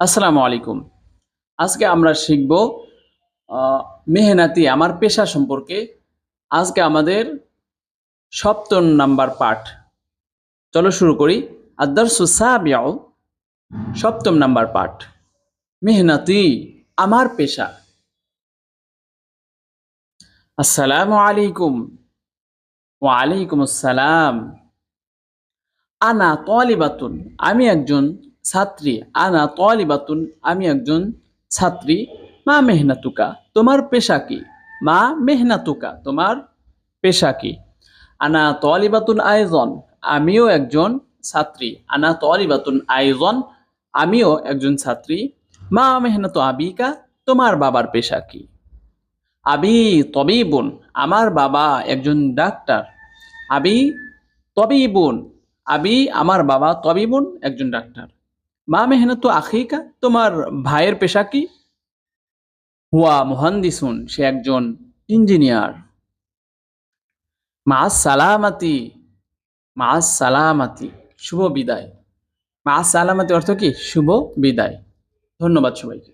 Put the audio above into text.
আসসালামু আলাইকুম। আজকে আমরা শিখব মেহনতি আমার পেশা সম্পর্কে। আজকে আমাদের ৭ম নাম্বার পাঠ। চলো শুরু করি। আদ-দারসু সাবিউ ৭ম নাম্বার পাঠ। মেহনতি আমার পেশা। আসসালামু আলাইকুম। ওয়া আলাইকুম আসসালাম। আনা তালিবাতুন আমি একজন ছাত্রী। আনা তালিবাতুন আমি একজন ছাত্রী। মা মেহনাতুকা তোমার পেশা কি? মা মেহনাতুকা তোমার পেশা কি? আনা তালিবাতুন আইজন আমিও একজন ছাত্রী। আনা তালিবাতুন আইজন আমিও একজন ছাত্রী। মা মেহনাতু আবিকা তোমার বাবার পেশা কি? আবি তবিবুন আমার বাবা একজন ডাক্তার। আবি তবিবুন আবি আমার বাবা তবিবুন একজন ডাক্তার। মা মেহনতু আখিকা তোমার ভাইয়ের পেশা কি? হুয়া মুহান্দিসুন সে একজন ইঞ্জিনিয়ার। মা সালামাতি মা সালামাতি শুভ বিদায়। মা সালামাতি অর্থ কি? শুভ বিদায়। ধন্যবাদ সবাইকে।